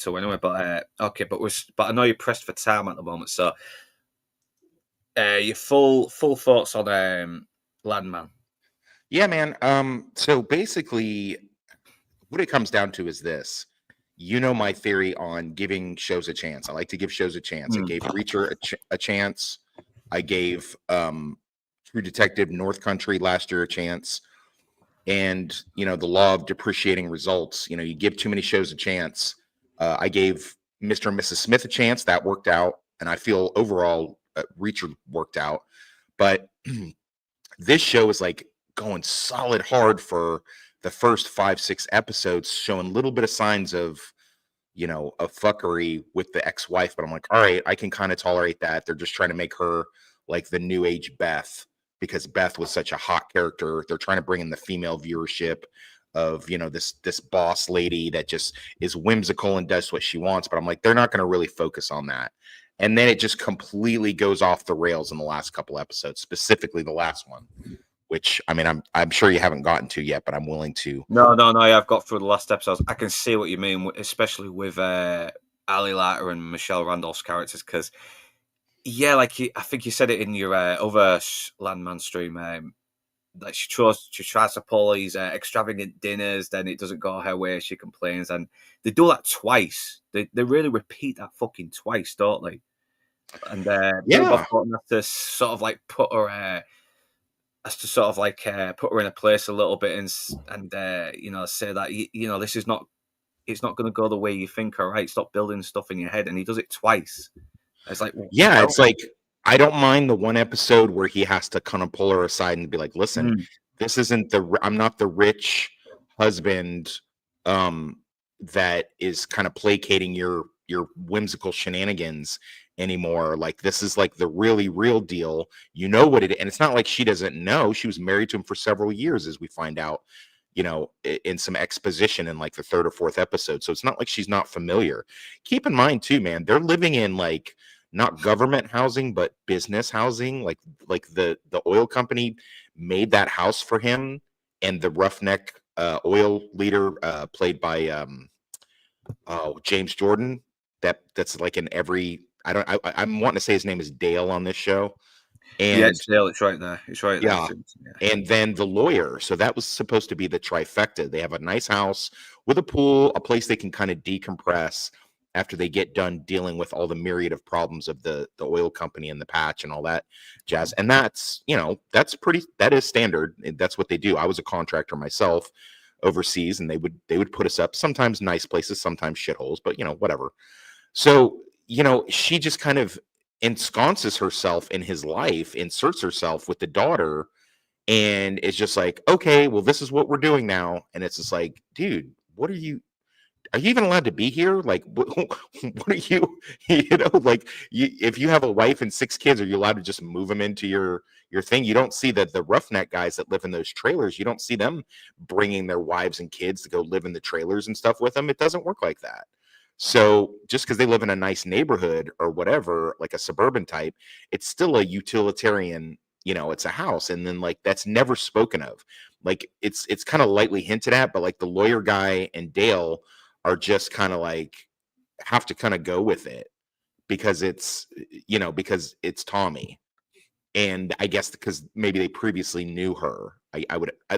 to anyway. But okay, but I know you're pressed for time at the moment, so your full thoughts on Landman. Yeah, man. So basically, what it comes down to is this. You know my theory on giving shows a chance. I like to give shows a chance. I gave Reacher a chance. I gave True Detective North Country last year a chance. And, the law of depreciating results, you give too many shows a chance. I gave Mr. and Mrs. Smith a chance. That worked out. And I feel overall Reacher worked out. But this show is like going solid hard for the first 5-6 episodes, showing a little bit of signs of a fuckery with the ex-wife. But I'm like, all right, I can kind of tolerate that. They're just trying to make her like the new age Beth, because Beth was such a hot character. They're trying to bring in the female viewership of this boss lady that just is whimsical and does what she wants. But I'm like, they're not going to really focus on that. And then it just completely goes off the rails in the last couple episodes, specifically the last one, which I mean, I'm sure you haven't gotten to yet, but I'm willing to. No, I've got through the last episodes. I can see what you mean, especially with Ali Larter and Michelle Randolph's characters, because I think you said it in your other Landman stream. Like she tries to pull these extravagant dinners, then it doesn't go her way. She complains, and they do that twice. They really repeat that fucking twice, don't they? And Billy Bob Thornton has to sort of like put her put her in a place a little bit, and say that this is not, it's not going to go the way you think. All right, stop building stuff in your head, and he does it twice. It's like, it's like, I don't mind the one episode where he has to kind of pull her aside and be like, listen, this isn't I'm not the rich husband that is kind of placating your whimsical shenanigans anymore. Like, this is like the really real deal. You know what it is. And it's not like she doesn't know. She was married to him for several years, as we find out, in some exposition in like the third or fourth episode. So it's not like she's not familiar. Keep in mind too, man, they're living in like not government housing, but business housing. Like the oil company made that house for him, and the roughneck oil leader played by James Jordan. That's like in every. I'm wanting to say his name is Dale on this show. And it's Dale. It's right there. It's right there. Yeah. And then the lawyer. So that was supposed to be the trifecta. They have a nice house with a pool, a place they can kind of decompress after they get done dealing with all the myriad of problems of the oil company and the patch and all that jazz. And that's, that is standard. That's what they do. I was a contractor myself overseas, and they would put us up, sometimes nice places, sometimes shitholes, but whatever. So, she just kind of ensconces herself in his life, inserts herself with the daughter, and it's just like, okay, well, this is what we're doing now. And it's just like, dude, are you even allowed to be here? Like, what are you, like, if you have a wife and 6 kids, are you allowed to just move them into your thing? You don't see that the roughneck guys that live in those trailers, you don't see them bringing their wives and kids to go live in the trailers and stuff with them. It doesn't work like that. So just because they live in a nice neighborhood or whatever, like a suburban type, it's still a utilitarian, it's a house. And then like, that's never spoken of. Like it's kind of lightly hinted at, but like the lawyer guy and Dale are just kind of like, have to kind of go with it because it's Tommy. And I guess because maybe they previously knew her.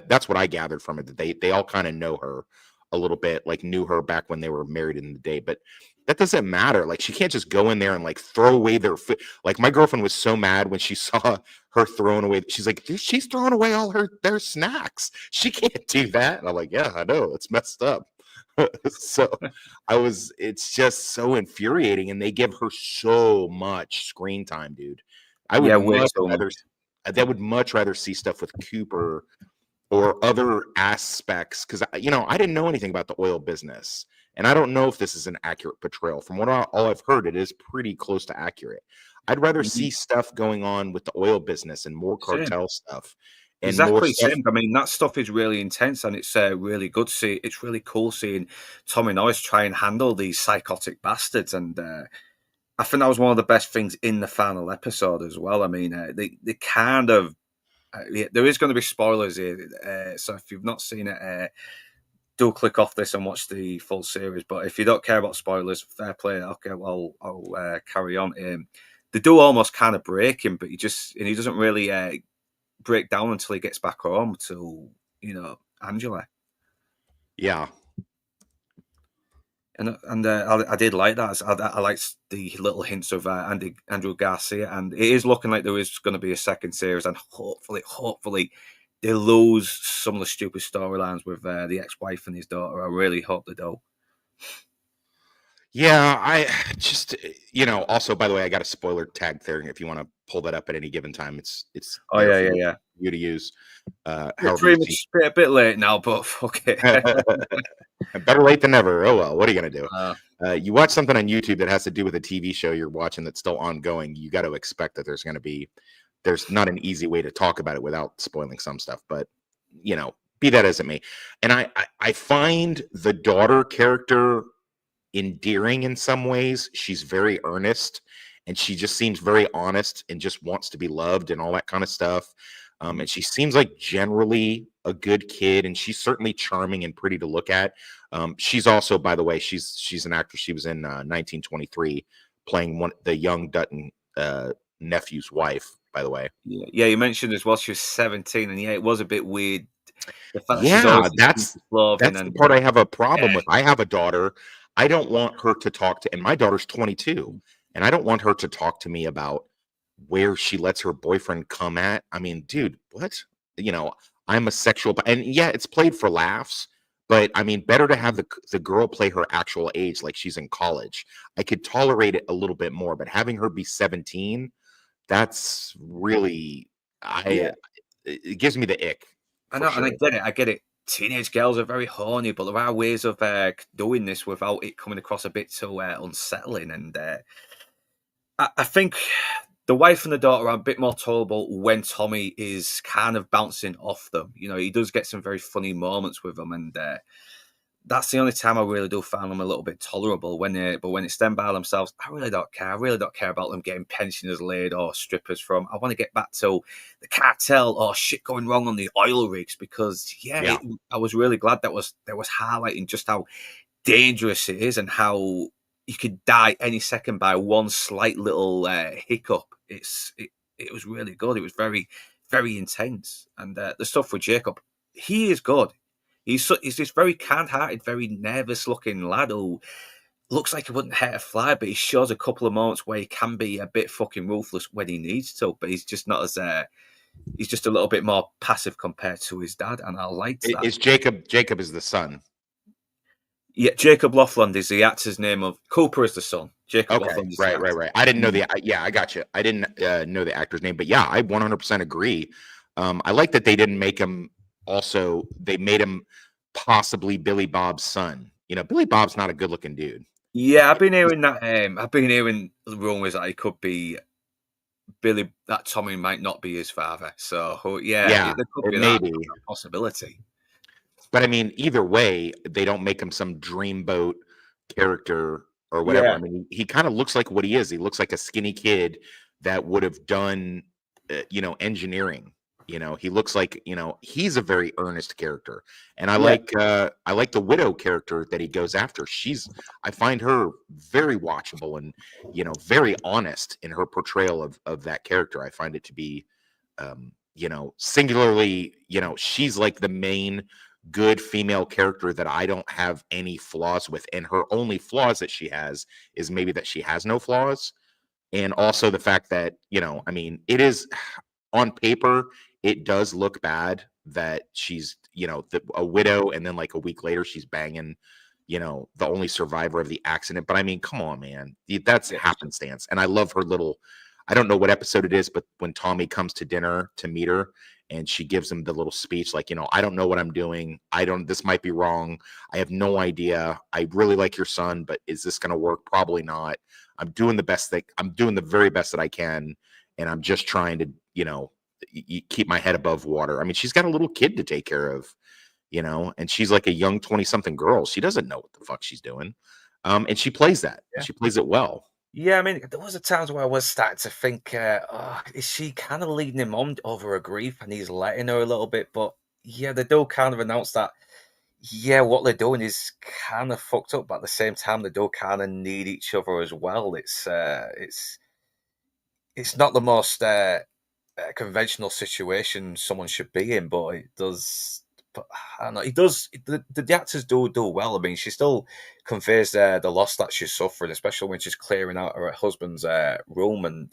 That's what I gathered from it, that they all kind of know her a little bit, like knew her back when they were married in the day. But that doesn't matter. Like, she can't just go in there and like throw away their food. Like, my girlfriend was so mad when she saw her throwing away. She's like, dude, she's throwing away all their snacks. She can't do that. And I'm like, yeah, I know, it's messed up. So it's just so infuriating, and they give her so much screen time, dude. I would much rather see stuff with Cooper or other aspects, because I didn't know anything about the oil business, and I don't know if this is an accurate portrayal. From all I've heard, it is pretty close to accurate. I'd rather see stuff going on with the oil business and more cartel stuff. And exactly same. I mean, that stuff is really intense, and it's really good. It's really cool seeing Tommy Norris try and handle these psychotic bastards, and I think that was one of the best things in the final episode as well. I mean, they kind of there is going to be spoilers here, so if you've not seen it, do click off this and watch the full series. But if you don't care about spoilers, fair play. Okay, well, I'll carry on. They do almost kind of break him, but he doesn't really break down until he gets back home to Angela. Yeah. I did like that. I liked the little hints of Andrew Garcia, and it is looking like there is going to be a second series, and hopefully, they lose some of the stupid storylines with the ex-wife and his daughter. I really hope they do. Yeah, I just also by the way, I got a spoiler tag there if you want to pull that up at any given time. It's Oh there yeah, for yeah, yeah. you to use It's however you pretty see. much a bit late now, but fuck it. Better late than never. Oh well, what are you gonna do? Uh, You watch something on YouTube that has to do with a TV show you're watching that's still ongoing. You got to expect that there's not an easy way to talk about it without spoiling some stuff. But be that as it may, and I find the daughter character endearing in some ways. She's very earnest and she just seems very honest and just wants to be loved and all that kind of stuff. And she seems like generally a good kid, and she's certainly charming and pretty to look at. She's also, by the way, she's an actress. She was in 1923 playing the young Dutton nephew's wife, by the way. yeah, you mentioned as well she was 17, and yeah, it was a bit weird. The fact that she's Yeah, always Slovene that's the and part I have a problem yeah, with. I have a daughter. I don't want her to talk to, and my daughter's 22, and I don't want her to talk to me about where she lets her boyfriend come at. I mean, dude, what? I'm a sexual, and yeah, it's played for laughs, but I mean, better to have the girl play her actual age, like she's in college. I could tolerate it a little bit more, but having her be 17, that's really, yeah. it gives me the ick I for know, and I sure. get it. I get it. Teenage girls are very horny, but there are ways of doing this without it coming across a bit too unsettling. And I think the wife and the daughter are a bit more tolerable when Tommy is kind of bouncing off them. He does get some very funny moments with them, and that's the only time I really do find them a little bit tolerable. But when it's them by themselves, I really don't care. I really don't care about them getting pensioners laid or strippers from. I want to get back to the cartel or shit going wrong on the oil rigs because Yeah. I was really glad that was highlighting just how dangerous it is and how you could die any second by one slight little hiccup. It was really good. It was very very intense, and the stuff with Jacob, he is good. He's this very kind-hearted, very nervous-looking lad who looks like he wouldn't hurt a fly, but he shows a couple of moments where he can be a bit fucking ruthless when he needs to. But he's just not as he's just a little bit more passive compared to his dad, and I liked that. Is Jacob is the son? Yeah, Jacob Loveland is the actor's name. Of Cooper is the son. Jacob Okay, Loveland is the right. actor. I didn't know yeah, I got you. I didn't know the actor's name, but yeah, I 100% agree. I like that they didn't make him. Also, they made him possibly Billy Bob's son. Billy Bob's not a good-looking dude. Yeah, I've been hearing that. I've been hearing rumors that he could be Billy. That Tommy might not be his father. So yeah, Yeah, there could it be may that be. possibility. But I mean, either way, they don't make him some dreamboat character or whatever. Yeah, I mean, he kind of looks like what he is. He looks like a skinny kid that would have done, engineering. He looks like, he's a very earnest character, and yeah, I like the widow character that he goes after. I find her very watchable and very honest in her portrayal of that character. I find it to be, singularly, she's like the main good female character that I don't have any flaws with. And her only flaws that she has is maybe that she has no flaws. And also the fact that, I mean, it is on paper, it does look bad that she's, a widow. And then like a week later, she's banging, the only survivor of the accident. But I mean, come on, man. That's yeah, happenstance. And I love her little, I don't know what episode it is, but when Tommy comes to dinner to meet her, and she gives him the little speech like, I don't know what I'm doing. This might be wrong. I have no idea. I really like your son, but is this going to work? Probably not. I'm doing the very best that I can. And I'm just trying to, keep my head above water. I mean, she's got a little kid to take care of, and she's like a young 20 something girl. She doesn't know what the fuck she's doing. And she plays that. yeah. She plays it well. Yeah, I mean, there was a times where I was starting to think, is she kind of leading him on over her grief, and he's letting her a little bit? But yeah, they do kind of announce that. yeah, what they're doing is kind of fucked up, but at the same time, they do kind of need each other as well. It's not the most conventional situation someone should be in, but it does. But I don't know. It does. The actors do well. I mean, she still conveys the loss that she's suffering, especially when she's clearing out her husband's room, and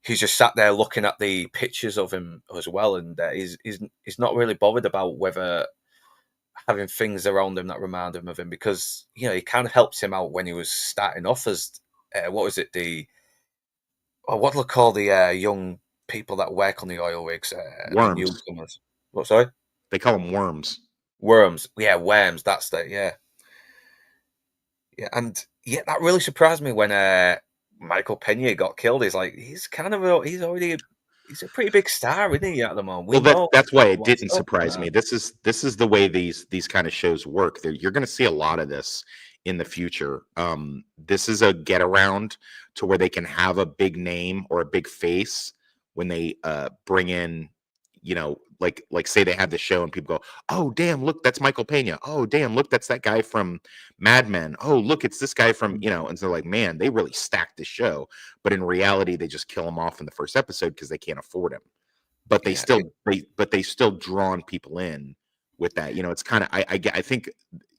he's just sat there looking at the pictures of him as well, and he's not really bothered about whether having things around him that remind him of him, because he kind of helped him out when he was starting off as what was it, the what do they call the young people that work on the oil rigs, the Worms. newcomers? What, sorry? They call them worms. Worms. Yeah, worms. That's the yeah, yeah, and yeah, that really surprised me when Michael Pena got killed. He's kind of he's a pretty big star, isn't he? At the moment, we Well, know that's why it what's didn't up, surprise me. man. This is the way these kind of shows work. You're going to see a lot of this in the future. This is a get around to where they can have a big name or a big face when they bring in, like say they have the show and people go, oh damn, look, that's Michael Pena. Oh damn, look, that's that guy from Mad Men. Oh look, it's this guy from, and so like, man, they really stacked the show. But in reality, they just kill him off in the first episode because they can't afford him, but Yeah, they still drawn people in with that. It's kind of I think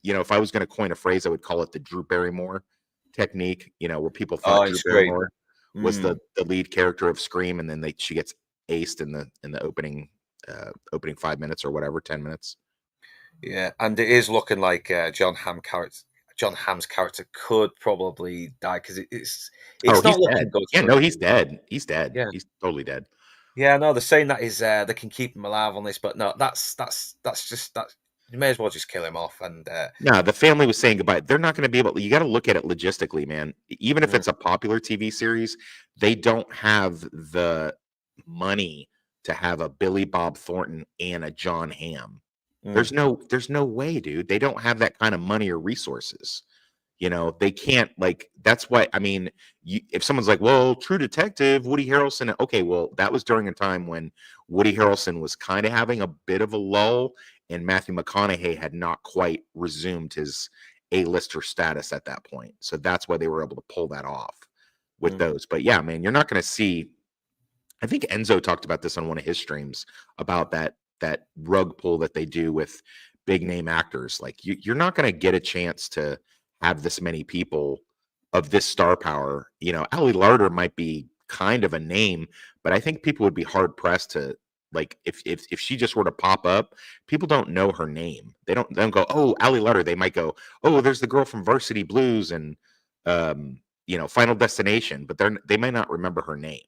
if I was going to coin a phrase, I would call it the Drew Barrymore technique. Where people thought oh, Drew Scream. Barrymore was Mm. the lead character of Scream, and then she gets aced in the opening 5 minutes or whatever, 10 minutes. Yeah, and it is looking like John Hamm's character could probably die because Oh, it's he's not dead. looking good Yeah, for no, him. he's dead. He's dead. Yeah, He's totally dead. yeah. No, they're saying that is they can keep him alive on this, but no, that's just that. You may as well just kill him off, and No, the family was saying goodbye. They're not going to be able. You got to look at it logistically, man. Even if mm, it's a popular TV series, they don't have the money to have a Billy Bob Thornton and a John Hamm. mm. There's no way, dude. They don't have that kind of money or resources. They can't, like, that's why, I mean, if someone's like, well, True Detective, Woody Harrelson, okay, well, that was during a time when Woody Harrelson was kind of having a bit of a lull, and Matthew McConaughey had not quite resumed his A-lister status at that point. So that's why they were able to pull that off with Mm. those. But yeah, man, you're not going to see. I think Enzo talked about this on one of his streams about that rug pull that they do with big name actors. Like, you're not going to get a chance to have this many people of this star power. Ali Larter might be kind of a name, but I think people would be hard pressed to, like, if she just were to pop up, people don't know her name. They don't go, oh, Ali Larter. They might go, oh, there's the girl from Varsity Blues and Final Destination, but they might not remember her name.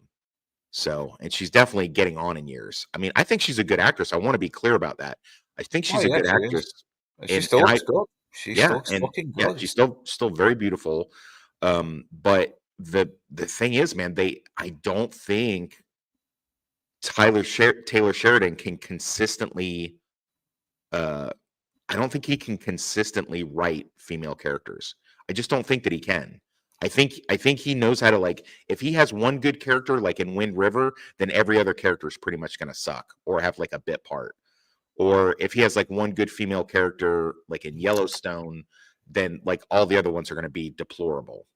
So, and she's definitely getting on in years. I mean, I think she's a good actress. I want to be clear about that. I think Oh she's a yeah, good she is. actress, And she and still and I looks good. She still yeah, looks and fucking yeah, good. she's still very beautiful. But the thing is, man, I don't think Taylor Sheridan can consistently. Uh, I don't think he can consistently write female characters. I just don't think that he can. I think he knows how to, like, if he has one good character like in Wind River, then every other character is pretty much going to suck or have like a bit part. Or if he has like one good female character like in Yellowstone, then like all the other ones are going to be deplorable.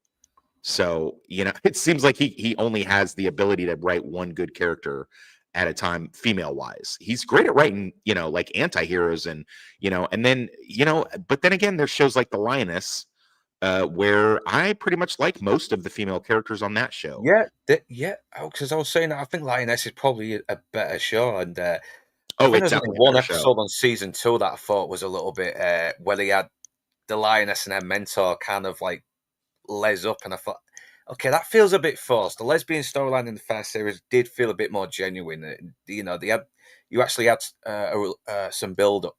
So, it seems like he only has the ability to write one good character at a time, female wise. He's great at writing, like anti-heroes and then, but then again, there's shows like The Lioness, where I pretty much like most of the female characters on that show. Yeah, yeah. Because I was saying that I think Lioness is probably a better show, and I Oh, think it's there's only definitely a one better show. episode on season two that I thought was a little bit where they had the lioness and her mentor kind of like les up, and I thought, okay, that feels a bit forced. The lesbian storyline in the first series did feel a bit more genuine. They had you actually had some build up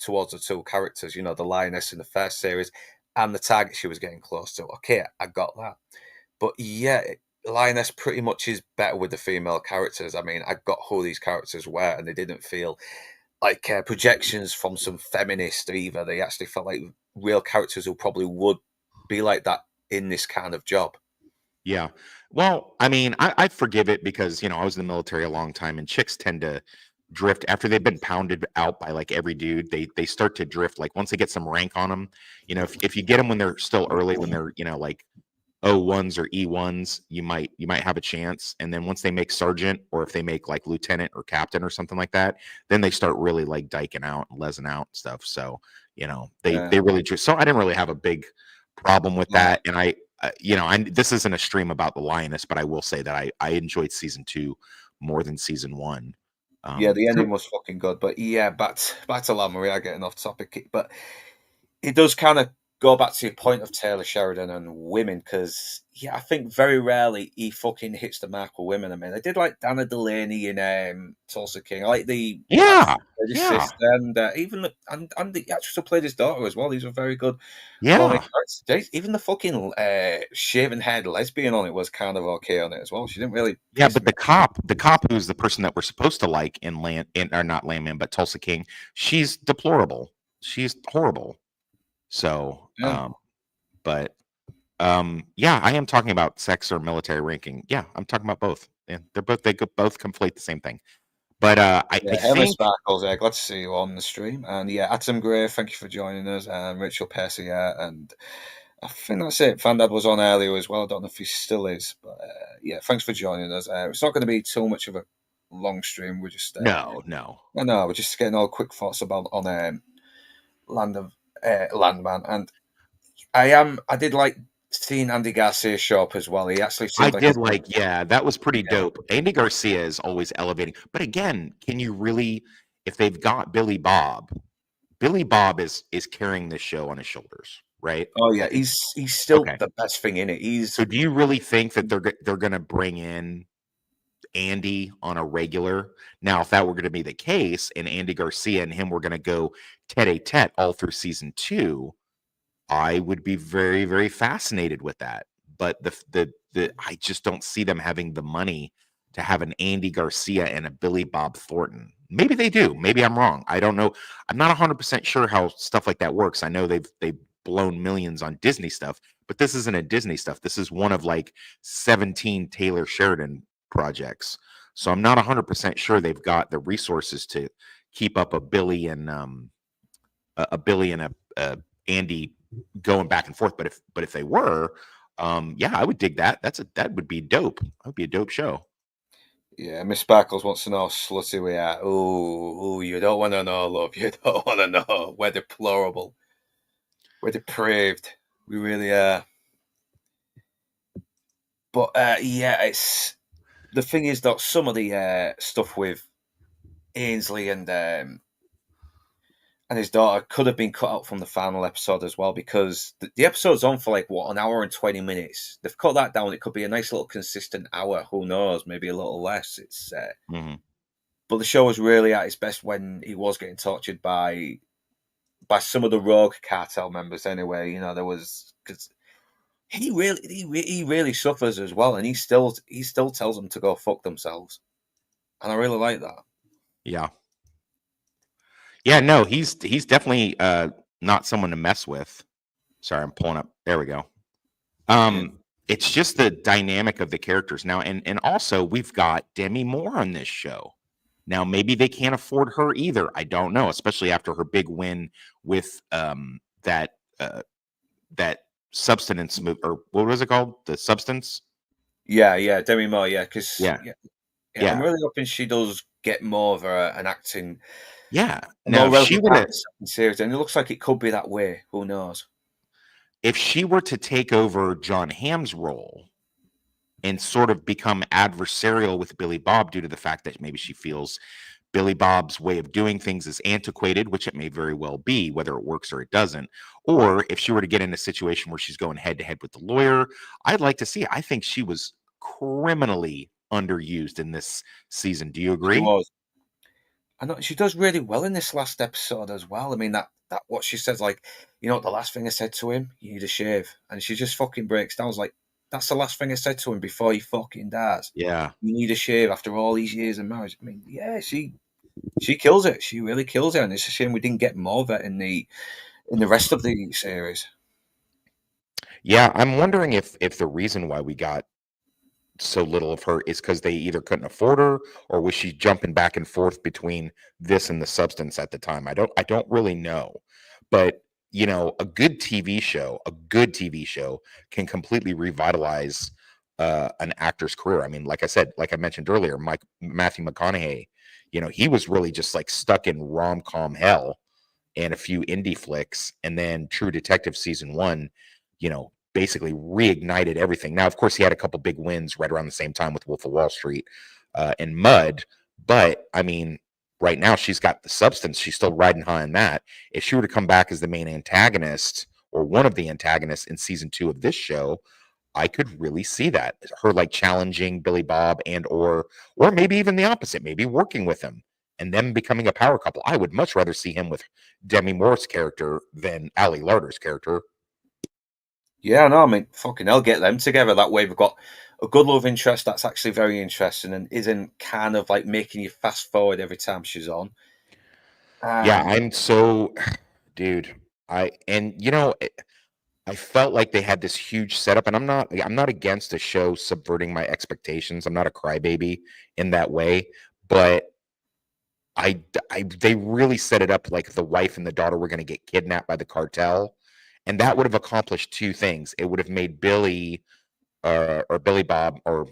towards the two characters. The lioness in the first series and the target she was getting close to. Okay, I got that, but yeah. Lioness pretty much is better with the female characters. I mean, I got who these characters were, and they didn't feel like projections from some feminist either. They actually felt like real characters who probably would be like that in this kind of job. Yeah. Well, I mean, I forgive it because, I was in the military a long time and chicks tend to drift after they've been pounded out by like every dude. They start to drift. Like once they get some rank on them, if you get them when they're still early, when they're like O1s or E1s, you might have a chance. And then once they make sergeant, or if they make like lieutenant or captain or something like that, then they start really like diking out and lesing out and stuff. So they Yeah. really just. So I didn't really have a big problem with Yeah. that. And this isn't a stream about the lioness, but I will say that I enjoyed season 2 more than season 1. Yeah, the So ending was fucking good, but yeah, back to Lamb. We are getting off topic, but it does kind of go back to your point of Taylor Sheridan and women, because yeah, I think very rarely he fucking hits the mark with women. I mean, I did like Dana Delaney in Tulsa King. I like the actress yeah, who played his yeah, sister, and even and the actress who played his daughter as well. These were very good quality yeah. characters. Even the fucking shaven haired lesbian on it was kind of okay on it as well. She didn't really Yeah, piss but me. the cop who's the person that we're supposed to like or not Landman, but Tulsa King, she's deplorable. She's horrible. So, Yeah. but yeah, I am talking about sex or military ranking. Yeah, I'm talking about both. And they could both conflate the same thing. But I Yeah, Emma think Sparkles, glad to see you on the stream. And yeah, Atom Gray, thank you for joining us. And Rachel Percy, and I think that's it. Fandad was on earlier as well. I don't know if he still is, but yeah, thanks for joining us. It's not going to be too much of a long stream. We're just, no, no. no, we're just getting all quick thoughts about on Land of Landman. And I did like seeing Andy Garcia show up as well. He actually I seemed like did like, yeah, that was pretty yeah, dope. Andy Garcia is always elevating. But again, can you really, if they've got Billy Bob is carrying this show on his shoulders, right? oh yeah, he's still Okay. the best thing in it. So do you really think that they're going to bring in Andy on a regular? Now, if that were going to be the case, and Andy Garcia and him were going to go tete-a-tete all through season 2, I would be very, very fascinated with that. But the I just don't see them having the money to have an Andy Garcia and a Billy Bob Thornton. Maybe they do. Maybe I'm wrong. I don't know. I'm not 100% sure how stuff like that works. I know they've blown millions on Disney stuff, but this isn't a Disney stuff. This is one of like 17 Taylor Sheridan projects. So I'm not 100% sure they've got the resources to keep up a Billy and a Billy and a Andy going back and forth. But if they were, yeah, I would dig that. That would be dope. That would be a dope show. yeah, Miss Sparkles wants to know how slutty we are. Ooh, you don't want to know, love. You don't want to know. We're deplorable. We're depraved. We really are. But yeah, it's the thing is that some of the stuff with Ainsley and his daughter could have been cut out from the final episode as well, because the episode's on for like what, an hour and 20 minutes. They've cut that down. It could be a nice little consistent hour. Who knows? Maybe a little less. It's Mhm. but the show was really at its best when he was getting tortured by some of the rogue cartel members. Anyway, there was, because he really suffers as well, and he still tells them to go fuck themselves, and I really like that. Yeah. Yeah, no, he's definitely not someone to mess with. Sorry, I'm pulling up. There we go. Yeah, It's just the dynamic of the characters now, and also we've got Demi Moore on this show. Now, maybe they can't afford her either. I don't know, especially after her big win with that that substance move, or what was it called? The substance. yeah, Demi Moore, yeah, because Yeah, yeah, I'm yeah, really hoping she does get more of an acting, yeah. a Now, more if she relevant were part to of the second series, and it looks like it could be that way. Who knows? if she were to take over John Hamm's role and sort of become adversarial with Billy Bob due to the fact that maybe she feels Billy Bob's way of doing things is antiquated, which it may very well be, whether it works or it doesn't. Or if she were to get in a situation where she's going head to head with the lawyer, I'd like to see it. I think she was criminally underused in this season. Do you She agree? was. I know she does really well in this last episode as well. I mean, that what she says, like, the last thing I said to him, you need a shave, and she just fucking breaks down. I was like, that's the last thing I said to him before he fucking dies. Yeah. You need a shave after all these years of marriage. I mean, yeah, she kills it. She really kills it, and it's a shame we didn't get more of it in the rest of the series. Yeah. I'm wondering if the reason why we got so little of her is because they either couldn't afford her, or was she jumping back and forth between this and the substance at the time? I don't really know. But a good TV show can completely revitalize an actor's career. I mean, like I said, like I mentioned earlier, Matthew McConaughey, he was really just like stuck in rom-com hell and a few indie flicks, and then True Detective season one, basically reignited everything. Now, of course, he had a couple big wins right around the same time with Wolf of Wall Street and Mud, but I mean, right now she's got the substance. She's still riding high on that. If she were to come back as the main antagonist or one of the antagonists in season two of this show, I could really see that, her like challenging Billy Bob, and or maybe even the opposite, maybe working with him and them becoming a power couple. I would much rather see him with Demi Moore's character than Ali Larter's character. Yeah, no, I mean, fucking hell, get them together. That way we've got a good love interest that's actually very interesting and isn't kind of like making you fast forward every time she's on. Yeah, And I'm so dude. I felt like they had this huge setup, and I'm not against a show subverting my expectations. I'm not a crybaby in that way, but they really set it up like the wife and the daughter were going to get kidnapped by the cartel, and that would have accomplished two things. It would have made Billy or Billy Bob or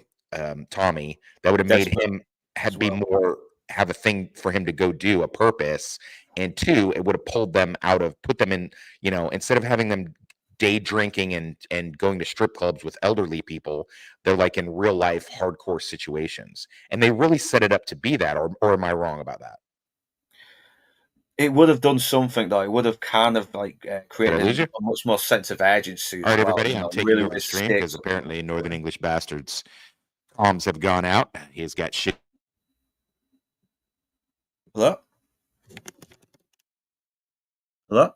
Tommy, that would have made desperate him as have be well. more have a thing for him to go do, a purpose. And two, it would have pulled them out of put them in, instead of having them day drinking and going to strip clubs with elderly people, they're like in real life hardcore situations. And they really set it up to be that, or am I wrong about that? It would have done something though. It would have kind of like Did I created lose you? a much more sense of urgency All as right, well. everybody, I'm taking Really over with the the stream because stakes. apparently Northern English Bastards comms have gone out. He's got shit. Hello, hello,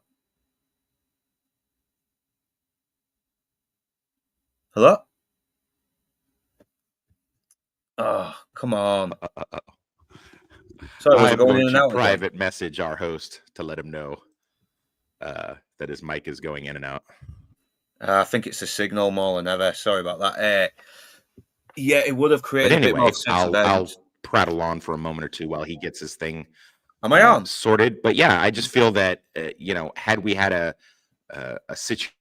hello. Oh, come on. Sorry, was it I'm going going in and to out again? private message our host to let him know that his mic is going in and out. I think it's the signal more than ever. Sorry about that. Yeah, it would have But created a bit more anyway, sense of I'll urgency. prattle on for a moment or two while he gets his thing Am I on? sorted. But yeah, I just feel that had we had a situation.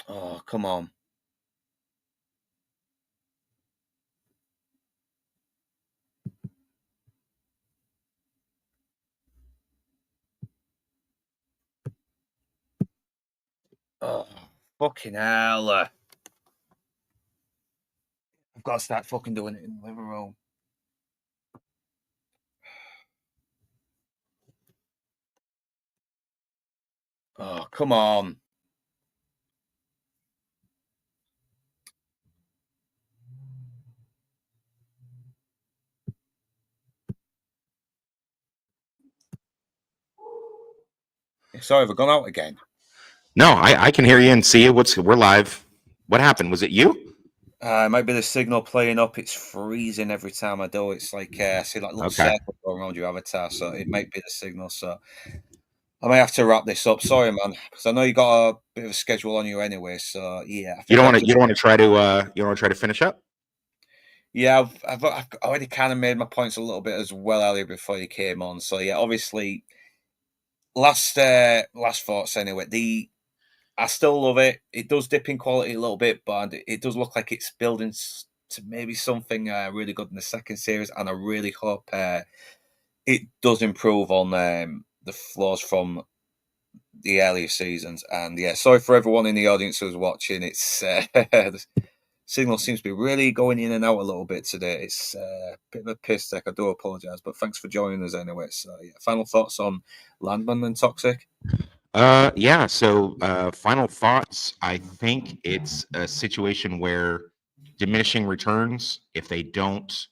Oh, come on. Oh, fucking hell. I've got to start fucking doing it in the living room. Oh, come on. Sorry, have I gone out again? No, I can hear you and see you. We're live. What happened? Was it you? It might be the signal playing up. It's freezing every time I do. It's like I see like little Okay. circle going around your avatar, so it might be the signal. So I may have to wrap this up. Sorry, man, because I know you got a bit of a schedule on you anyway. So yeah, I You think don't I'll want to. You just don't want to try to. You don't want to try to finish up. yeah, I've already kind of made my points a little bit as well earlier before you came on. So yeah, obviously last thoughts anyway. The I still love it. It does dip in quality a little bit, but it does look like it's building to maybe something really good in the second series. And I really hope it does improve on the flaws from the earlier seasons. And yeah, sorry for everyone in the audience who's watching. It's the signal seems to be really going in and out a little bit today. It's a bit of a piss take. I do apologise, but thanks for joining us anyway. So yeah, final thoughts on Landman and Toxic. Yeah. So, final thoughts. I think it's a situation where diminishing returns, if they don't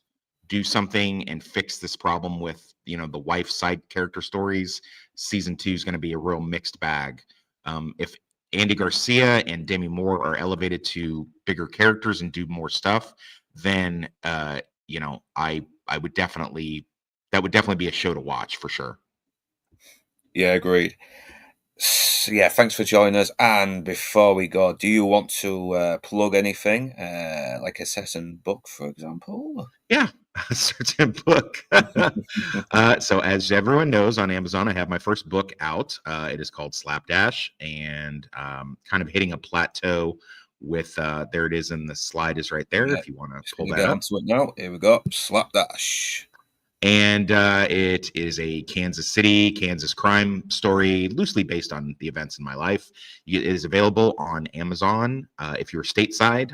do something and fix this problem with, the wife side character stories, season two is going to be a real mixed bag. If Andy Garcia and Demi Moore are elevated to bigger characters and do more stuff, then, I would definitely, that would definitely be a show to watch for sure. Yeah, agreed. Yeah, thanks for joining us. And before we go, do you want to plug anything, like a certain book, for example? Yeah, a certain book. So, as everyone knows, on Amazon, I have my first book out. It is called Slapdash, and kind of hitting a plateau with there it is, and the slide is right there Yeah, if you want to just pull going to that get up. onto it now. Here we go. Slapdash. And it is a Kansas City, Kansas crime story, loosely based on the events in my life. It is available on Amazon. If you're stateside,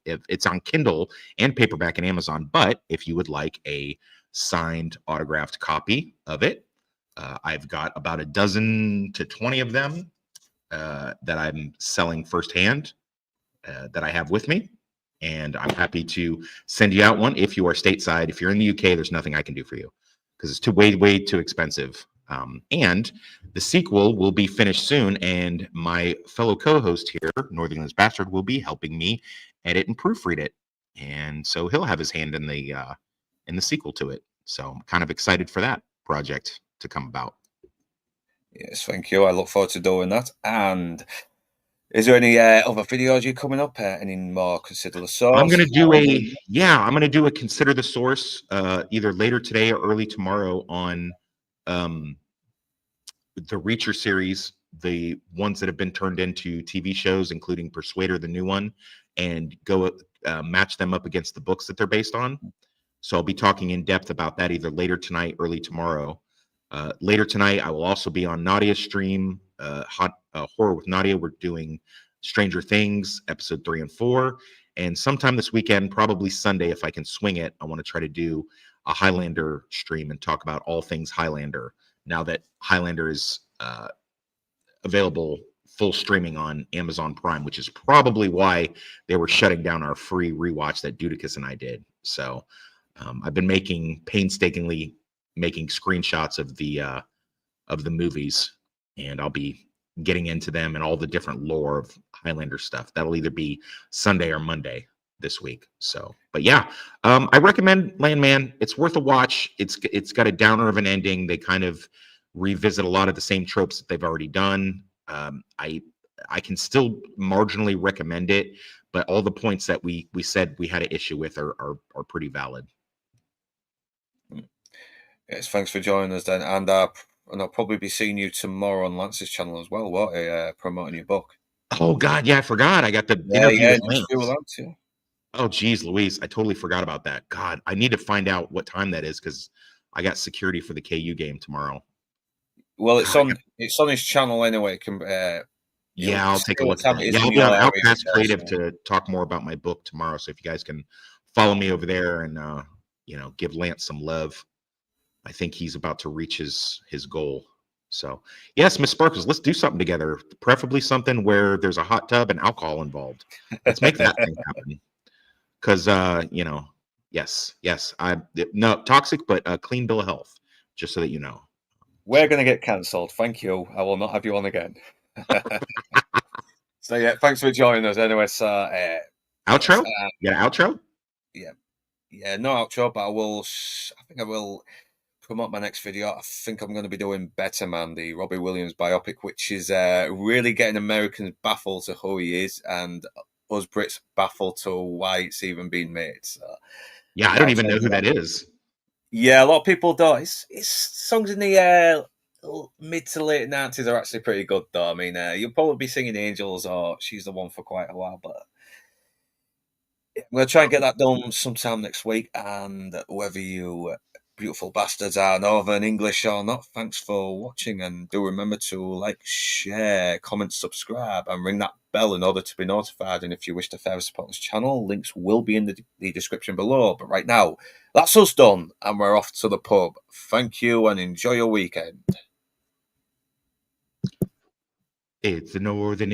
if it's on Kindle and paperback in Amazon. But if you would like a signed, autographed copy of it, I've got about a dozen to 20 of them that I'm selling firsthand that I have with me. And I'm happy to send you out one if you are stateside. If you're in the UK, there's nothing I can do for you because it's way too expensive. And the sequel will be finished soon, and my fellow co-host here, Northerners Bastard, will be helping me edit and proofread it, and so he'll have his hand in the sequel to it. So I'm kind of excited for that project to come about. Yes, thank you. I look forward to doing that. And is there any other videos you coming up? Any more consider the I'm source? gonna do a yeah, I'm gonna do a consider the source either later today or early tomorrow on um the Reacher series, the ones that have been turned into TV shows, including Persuader, the new one, and go match them up against the books that they're based on. So I'll be talking in depth about that either later tonight, early tomorrow. Later tonight, I will also be on Nadia's stream, Hot Horror with Nadia. We're doing Stranger Things, episode 3 and 4. And sometime this weekend, probably Sunday, if I can swing it, I want to try to do a Highlander stream and talk about all things Highlander now that Highlander is available full streaming on Amazon Prime, which is probably why they were shutting down our free rewatch that Dudicus and I did. So I've been painstakingly making screenshots of the movies, and I'll be getting into them and all the different lore of Highlander stuff. That'll either be Sunday or Monday this week. So, but yeah, I recommend Landman. It's worth a watch. It's got a downer of an ending. They kind of revisit a lot of the same tropes that they've already done. I can still marginally recommend it, but all the points that we said we had an issue with are pretty valid. Yes, thanks for joining us then. And I'll probably be seeing you tomorrow on Lance's channel as well, won't I? Promoting your book. Oh God, yeah, I forgot. I got the Yeah, interview yeah, with just through Lance. Lance, yeah. Oh geez, Louise, I totally forgot about that. God, I need to find out what time that is because I got security for the KU game tomorrow. Well, God, it's on his channel anyway. You'll yeah, I'll see take a what look at time that. it is Yeah, in I'll be your on area as Outcast well. Creative So. to talk more about my book tomorrow. So if you guys can follow me over there and give Lance some love. I think he's about to reach his goal. So yes, Miss Sparkles, let's do something together. Preferably something where there's a hot tub and alcohol involved. Let's make that thing happen. Because yes, I no toxic, but a clean bill of health. Just so that you know. We're So going to get cancelled. Thank you. I will not have you on again. So yeah, thanks for joining us. Anyway, so yes, outro. You got an outro? yeah, yeah, no outro, but I think I will promote my next video. I think I'm going to be doing Better Man, the Robbie Williams biopic, which is really getting Americans baffled to who he is, and us Brits baffled to why it's even been made. So Yeah, I yeah, don't I'll even try know and do who that. that is. Yeah, a lot of people don't. It's songs in the mid to late 90s are actually pretty good, though. I mean, you'll probably be singing Angels or She's the One for quite a while, but I'm going to try and get that done sometime next week. And whether you beautiful bastards are Northern English or not, thanks for watching. And do remember to like, share, comment, subscribe, and ring that bell in order to be notified. And if you wish to further support this channel, links will be in the description below. But right now, that's us done, and we're off to the pub. Thank you and enjoy your weekend. It's the Northern